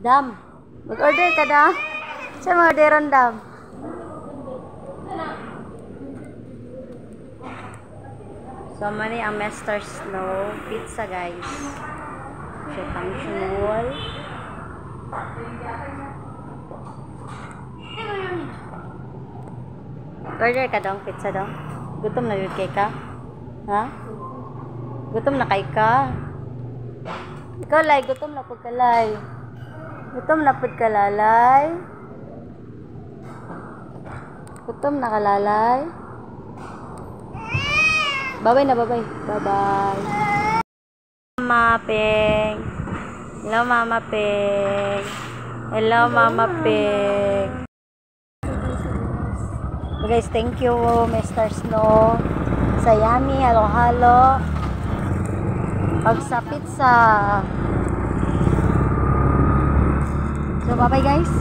Dam, mag-order ka na? Saan mag-orderan, Dam? So, mali ang Mr. Snow pizza, guys. So, functional. Order ka dong, pizza dong. Gutom na yun kay ka? Ha? Gutom na kay ka? Ikaw, Lay, gutom na pud ka, Lay. Gutom na pud ka, Lalay. Gutom na ka, Lalay. Bye-bye na, bye-bye. Bye-bye. Mama Peng. Hello, Mama Peng. Hello, Mama Peng. So guys, thank you, Mr. Snow. Sa yummy, halo-halo. Pag sa pizza. So, bye-bye, guys.